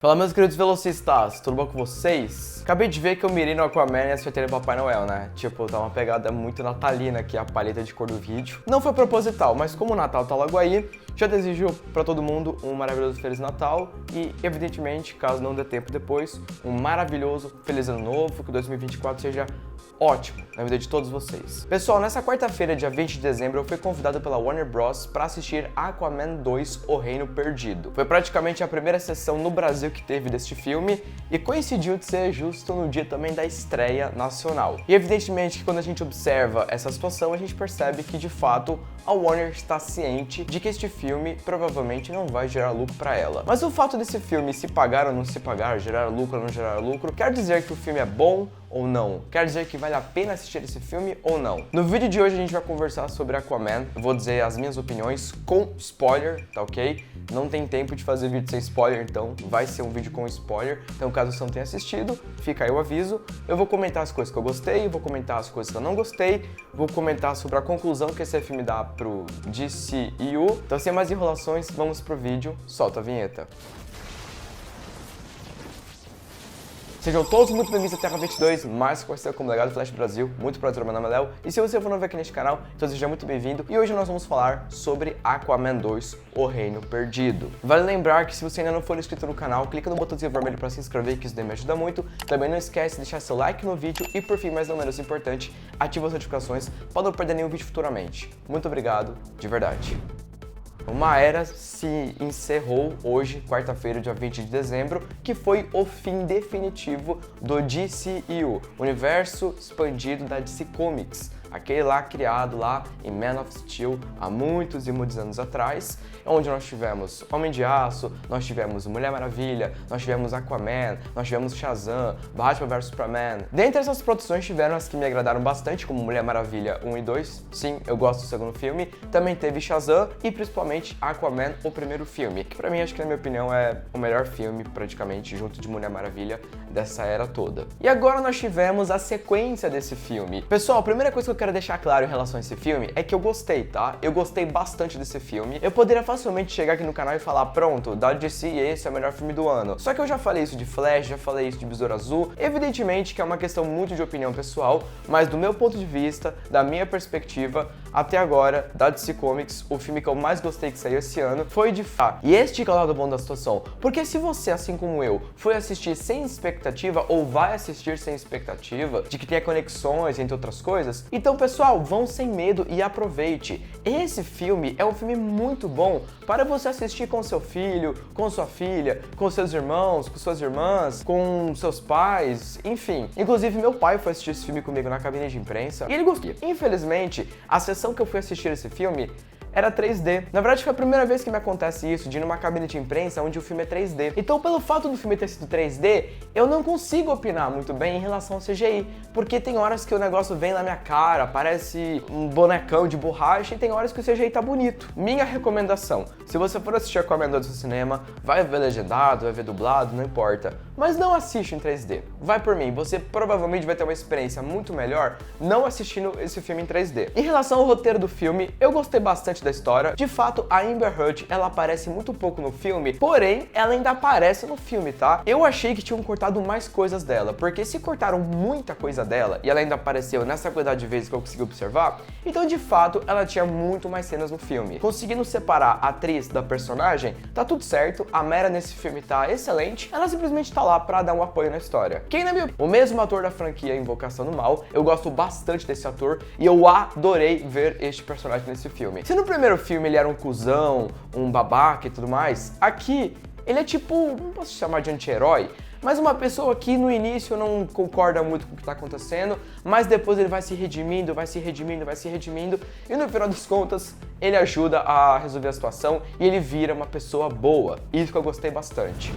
Fala, meus queridos velocistas, tudo bom com vocês? Acabei de ver que eu mirei no Aquaman e acertei no Papai Noel, né? Tipo, tá uma pegada muito natalina aqui, a paleta de cor do vídeo. Não foi proposital, mas como o Natal tá logo aí, já desejo pra todo mundo um maravilhoso Feliz Natal e, evidentemente, caso não dê tempo depois, um maravilhoso Feliz Ano Novo, que 2024 seja ótimo na vida de todos vocês. Pessoal, nessa quarta-feira, dia 20 de dezembro, eu fui convidado pela Warner Bros. Para assistir Aquaman 2, O Reino Perdido. Foi praticamente a primeira sessão no Brasil que teve deste filme e coincidiu de ser justo no dia também da estreia nacional. E evidentemente que quando a gente observa essa situação, a gente percebe que de fato a Warner está ciente de que este filme provavelmente não vai gerar lucro para ela. Mas o fato desse filme se pagar ou não se pagar, gerar lucro ou não gerar lucro, quer dizer que o filme é bom ou não? Quer dizer que vale a pena assistir esse filme ou não? No vídeo de hoje a gente vai conversar sobre Aquaman, eu vou dizer as minhas opiniões com spoiler, tá ok? Não tem tempo de fazer vídeo sem spoiler, então vai ser um vídeo com spoiler, então caso você não tenha assistido, fica aí o aviso. Eu vou comentar as coisas que eu gostei, vou comentar as coisas que eu não gostei, vou comentar sobre a conclusão que esse filme dá pro DCEU. Então sem mais enrolações, vamos pro vídeo, solta a vinheta. Sejam todos muito bem-vindos à Terra 22, mais conhecido como Legado Flash Brasil. Muito prazer, meu nome é Léo. E se você for novo aqui neste canal, então seja muito bem-vindo. E hoje nós vamos falar sobre Aquaman 2, O Reino Perdido. Vale lembrar que se você ainda não for inscrito no canal, clica no botãozinho vermelho para se inscrever, que isso daí me ajuda muito. Também não esquece de deixar seu like no vídeo e, por fim, mas não menos importante, ativa as notificações para não perder nenhum vídeo futuramente. Muito obrigado, de verdade. Uma era se encerrou hoje, quarta-feira, dia 20 de dezembro, que foi o fim definitivo do DCEU, Universo Expandido da DC Comics, aquele lá criado lá em Man of Steel há muitos e muitos anos atrás, onde nós tivemos Homem de Aço, nós tivemos Mulher Maravilha, nós tivemos Aquaman, nós tivemos Shazam, Batman vs Superman. Dentre essas produções tiveram as que me agradaram bastante, como Mulher Maravilha 1 e 2, sim, eu gosto do segundo filme, também teve Shazam e principalmente Aquaman, o primeiro filme, que pra mim, acho que na minha opinião é o melhor filme praticamente, junto de Mulher Maravilha, dessa era toda. E agora nós tivemos a sequência desse filme. Pessoal, a primeira coisa que eu quero deixar claro em relação a esse filme é que eu gostei, tá? Eu gostei bastante desse filme. Eu poderia facilmente chegar aqui no canal e falar, pronto, da DC esse é o melhor filme do ano. Só que eu já falei isso de Flash, já falei isso de Besouro Azul. Evidentemente que é uma questão muito de opinião pessoal, mas do meu ponto de vista, da minha perspectiva, até agora, da DC Comics, o filme que eu mais gostei que saiu esse ano foi de fato. E este que é o lado bom da situação. Porque se você, assim como eu, foi assistir sem expectativa ou vai assistir sem expectativa de que tenha conexões entre outras coisas, então pessoal, vão sem medo e aproveite. Esse filme é um filme muito bom para você assistir com seu filho, com sua filha, com seus irmãos, com suas irmãs, com seus pais, enfim. Inclusive meu pai foi assistir esse filme comigo na cabine de imprensa e ele gostou. Infelizmente, a sessão que eu fui assistir esse filme era 3D. Na verdade, foi a primeira vez que me acontece isso, de ir numa cabine de imprensa onde o filme é 3D. Então, pelo fato do filme ter sido 3D, eu não consigo opinar muito bem em relação ao CGI, porque tem horas que o negócio vem na minha cara, parece um bonecão de borracha, e tem horas que o CGI tá bonito. Minha recomendação, se você for assistir Aquaman 2 no cinema, vai ver legendado, vai ver dublado, não importa, mas não assiste em 3D. Vai por mim, você provavelmente vai ter uma experiência muito melhor não assistindo esse filme em 3D. Em relação ao roteiro do filme, eu gostei bastante da história. De fato, a Amber Heard, ela aparece muito pouco no filme, porém, ela ainda aparece no filme, tá? Eu achei que tinham cortado mais coisas dela, porque se cortaram muita coisa dela, e ela ainda apareceu nessa quantidade de vezes que eu consegui observar, então, de fato, ela tinha muito mais cenas no filme. Conseguindo separar a atriz da personagem, tá tudo certo, a Mera nesse filme tá excelente, ela simplesmente tá lá pra dar um apoio na história. Quem na minha... O mesmo ator da franquia Invocação do Mal, eu gosto bastante desse ator, e eu adorei ver este personagem nesse filme. Se no primeiro filme ele era um cuzão, um babaca e tudo mais, aqui ele é tipo, não posso chamar de anti-herói, mas uma pessoa que no início não concorda muito com o que está acontecendo, mas depois ele vai se redimindo, vai se redimindo, vai se redimindo, e no final das contas ele ajuda a resolver a situação e ele vira uma pessoa boa. Isso que eu gostei bastante.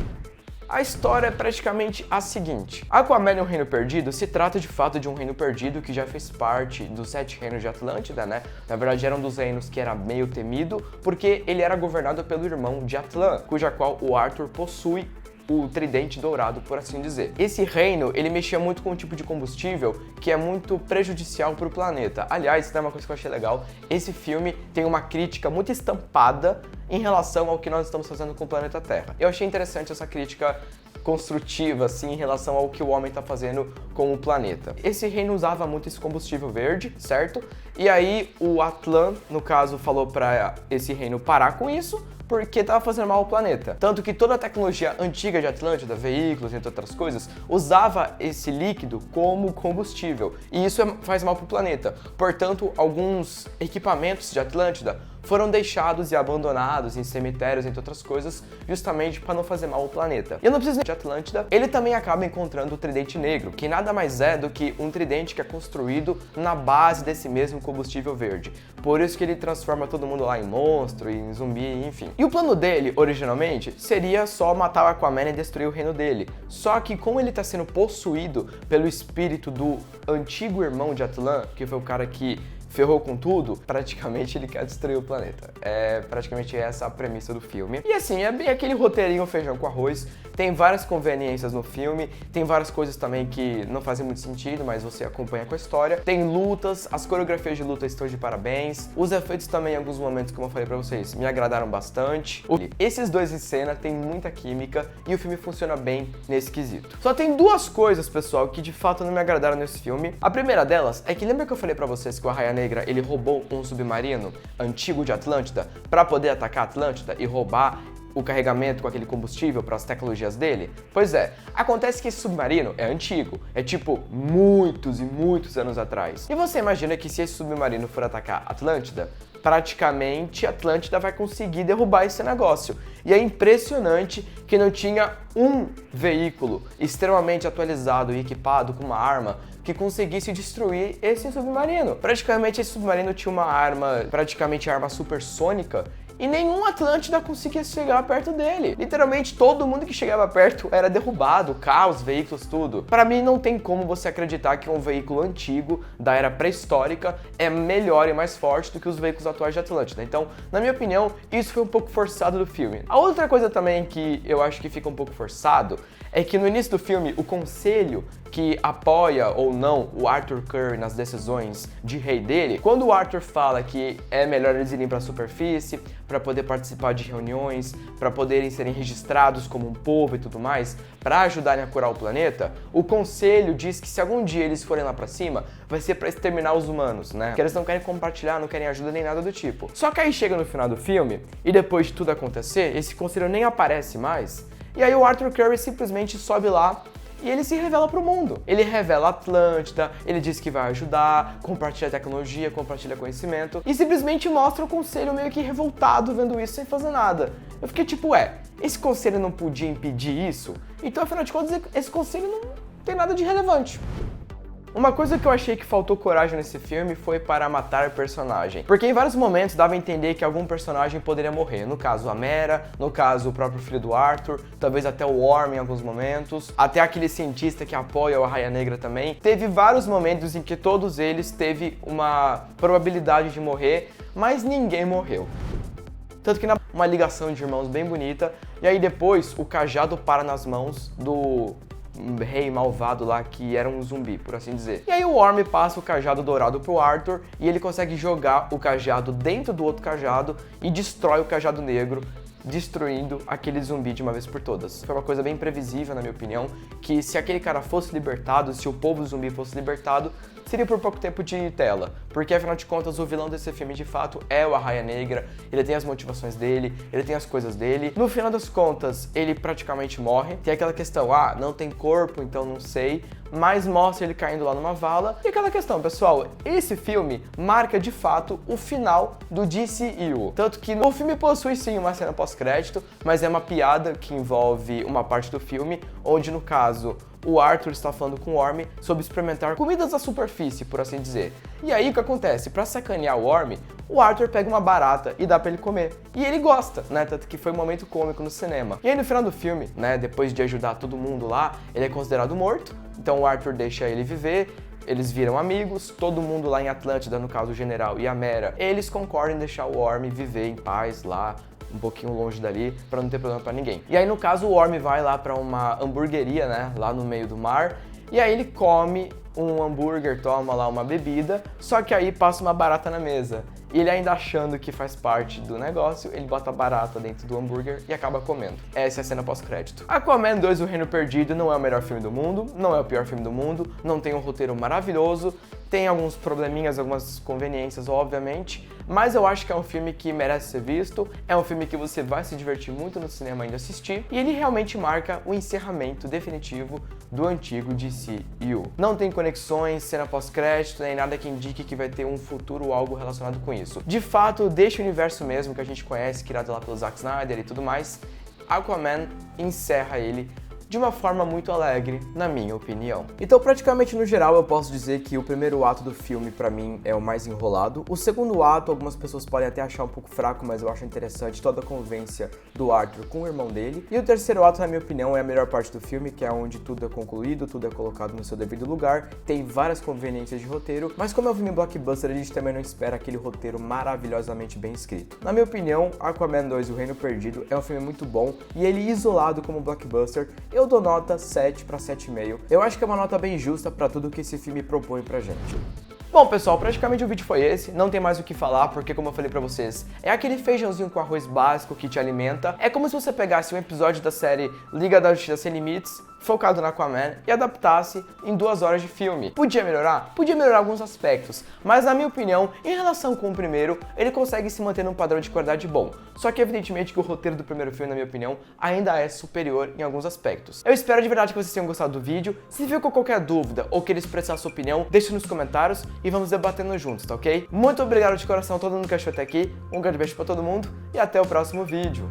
A história é praticamente a seguinte. Aquaman e o Reino Perdido se trata de fato de um reino perdido que já fez parte dos 7 reinos de Atlântida, né? Na verdade era um dos reinos que era meio temido, porque ele era governado pelo irmão de Atlan, cuja qual o Arthur possui o tridente dourado, por assim dizer. Esse reino, ele mexia muito com um tipo de combustível que é muito prejudicial para o planeta. Aliás, isso é uma coisa que eu achei legal, esse filme tem uma crítica muito estampada em relação ao que nós estamos fazendo com o planeta Terra. Eu achei interessante essa crítica construtiva, assim, em relação ao que o homem está fazendo com o planeta. Esse reino usava muito esse combustível verde, certo? E aí o Atlan, no caso, falou para esse reino parar com isso, porque estava fazendo mal ao planeta. Tanto que toda a tecnologia antiga de Atlântida, veículos, entre outras coisas, usava esse líquido como combustível. E isso faz mal para o planeta. Portanto, alguns equipamentos de Atlântida foram deixados e abandonados em cemitérios, entre outras coisas, justamente para não fazer mal ao planeta. E eu não preciso de Atlântida, ele também acaba encontrando o Tridente Negro, que nada mais é do que um tridente que é construído na base desse mesmo combustível verde. Por isso que ele transforma todo mundo lá em monstro, em zumbi, enfim. E o plano dele, originalmente, seria só matar o Aquaman e destruir o reino dele. Só que como ele está sendo possuído pelo espírito do antigo irmão de Atlan, que foi o cara que ferrou com tudo, praticamente ele quer destruir o planeta. É praticamente essa a premissa do filme. E assim, é bem aquele roteirinho feijão com arroz. Tem várias conveniências no filme, tem várias coisas também que não fazem muito sentido, mas você acompanha com a história. Tem lutas, as coreografias de luta estão de parabéns. Os efeitos também, em alguns momentos, como eu falei pra vocês, me agradaram bastante. Esses dois em cena têm muita química e o filme funciona bem nesse quesito. Só tem duas coisas, pessoal, que de fato não me agradaram nesse filme. A primeira delas é que lembra que eu falei pra vocês que o Arraia Negra, ele roubou um submarino antigo de Atlântida pra poder atacar a Atlântida e roubar o carregamento com aquele combustível para as tecnologias dele? Pois é, acontece que esse submarino é antigo, é tipo muitos e muitos anos atrás. E você imagina que se esse submarino for atacar Atlântida, praticamente Atlântida vai conseguir derrubar esse negócio. E é impressionante que não tinha um veículo extremamente atualizado e equipado com uma arma que conseguisse destruir esse submarino. Praticamente esse submarino tinha uma arma, praticamente arma supersônica, e nenhum Atlântida conseguia chegar perto dele. Literalmente todo mundo que chegava perto era derrubado, carros, veículos, tudo. Para mim não tem como você acreditar que um veículo antigo da era pré-histórica é melhor e mais forte do que os veículos atuais de Atlântida. Então, na minha opinião, isso foi um pouco forçado do filme. A outra coisa também que eu acho que fica um pouco forçado é que no início do filme o conselho que apoia ou não o Arthur Curry nas decisões de rei dele, quando o Arthur fala que é melhor eles irem para a superfície para poder participar de reuniões, para poderem serem registrados como um povo e tudo mais, para ajudarem a curar o planeta, o conselho diz que se algum dia eles forem lá para cima, vai ser para exterminar os humanos, né? Que eles não querem compartilhar, não querem ajuda nem nada do tipo. Só que aí chega no final do filme e depois de tudo acontecer, esse conselho nem aparece mais. E aí o Arthur Curry simplesmente sobe lá e ele se revela pro mundo. Ele revela a Atlântida, ele diz que vai ajudar, compartilha tecnologia, compartilha conhecimento e simplesmente mostra o conselho meio que revoltado vendo isso sem fazer nada. Eu fiquei tipo, esse conselho não podia impedir isso? Então, afinal de contas, esse conselho não tem nada de relevante. Uma coisa que eu achei que faltou coragem nesse filme foi para matar personagem. Porque em vários momentos dava a entender que algum personagem poderia morrer. No caso, a Mera, no caso, o próprio filho do Arthur, talvez até o Orm em alguns momentos, até aquele cientista que apoia o Arraia Negra também. Teve vários momentos em que todos eles teve uma probabilidade de morrer, mas ninguém morreu. Tanto que uma ligação de irmãos bem bonita, e aí depois o cajado para nas mãos do rei malvado lá que era um zumbi, por assim dizer. E aí o Orm passa o cajado dourado pro Arthur e ele consegue jogar o cajado dentro do outro cajado e destrói o cajado negro, destruindo aquele zumbi de uma vez por todas. Foi uma coisa bem previsível, na minha opinião, que se aquele cara fosse libertado, se o povo zumbi fosse libertado, seria por pouco tempo de tela, porque afinal de contas o vilão desse filme de fato é o Arraia Negra, ele tem as motivações dele, ele tem as coisas dele. No final das contas, ele praticamente morre, tem aquela questão, não tem corpo, então não sei, mas mostra ele caindo lá numa vala. E aquela questão, pessoal, esse filme marca de fato o final do DCU. Tanto que o filme possui sim uma cena pós-crédito, mas é uma piada que envolve uma parte do filme, onde no caso o Arthur está falando com o Orm sobre experimentar comidas da superfície, por assim dizer. E aí o que acontece? Pra sacanear o Orm, o Arthur pega uma barata e dá pra ele comer. E ele gosta, né? Tanto que foi um momento cômico no cinema. E aí no final do filme, né, depois de ajudar todo mundo lá, ele é considerado morto. Então o Arthur deixa ele viver, eles viram amigos, todo mundo lá em Atlântida, no caso o general e a Mera, eles concordam em deixar o Orm viver em paz lá, um pouquinho longe dali, pra não ter problema pra ninguém. E aí, no caso, o Orm vai lá pra uma hamburgueria, né, lá no meio do mar, e aí ele come um hambúrguer, toma lá uma bebida, só que aí passa uma barata na mesa. E ele ainda achando que faz parte do negócio, ele bota a barata dentro do hambúrguer e acaba comendo. Essa é a cena pós-crédito. Aquaman 2, O Reino Perdido, não é o melhor filme do mundo, não é o pior filme do mundo, não tem um roteiro maravilhoso, tem alguns probleminhas, algumas conveniências, obviamente, mas eu acho que é um filme que merece ser visto, é um filme que você vai se divertir muito no cinema ainda assistir, e ele realmente marca o encerramento definitivo do antigo DCU. Não tem conexões, cena pós-crédito, nem nada que indique que vai ter um futuro ou algo relacionado com isso. De fato, deixa o universo mesmo que a gente conhece, criado lá pelo Zack Snyder e tudo mais, Aquaman encerra ele de uma forma muito alegre, na minha opinião. Então, praticamente no geral, eu posso dizer que o primeiro ato do filme, pra mim, é o mais enrolado. O segundo ato, algumas pessoas podem até achar um pouco fraco, mas eu acho interessante toda a convivência do Arthur com o irmão dele. E o terceiro ato, na minha opinião, é a melhor parte do filme, que é onde tudo é concluído, tudo é colocado no seu devido lugar, tem várias conveniências de roteiro, mas como é um filme blockbuster, a gente também não espera aquele roteiro maravilhosamente bem escrito. Na minha opinião, Aquaman 2, O Reino Perdido, é um filme muito bom, e ele isolado como blockbuster, eu dou nota 7 para 7,5. Eu acho que é uma nota bem justa para tudo que esse filme propõe pra gente. Bom, pessoal, praticamente o vídeo foi esse, não tem mais o que falar, porque como eu falei pra vocês, é aquele feijãozinho com arroz básico que te alimenta. É como se você pegasse um episódio da série Liga da Justiça Sem Limites, focado no Aquaman, e adaptasse em 2 horas de filme. Podia melhorar? Podia melhorar alguns aspectos, mas na minha opinião, em relação com o primeiro, ele consegue se manter num padrão de qualidade bom. Só que evidentemente que o roteiro do primeiro filme, na minha opinião, ainda é superior em alguns aspectos. Eu espero de verdade que vocês tenham gostado do vídeo. Se ficou qualquer dúvida ou queira expressar sua opinião, deixe nos comentários e vamos debatendo juntos, tá ok? Muito obrigado de coração a todo mundo que achou até aqui, um grande beijo pra todo mundo e até o próximo vídeo.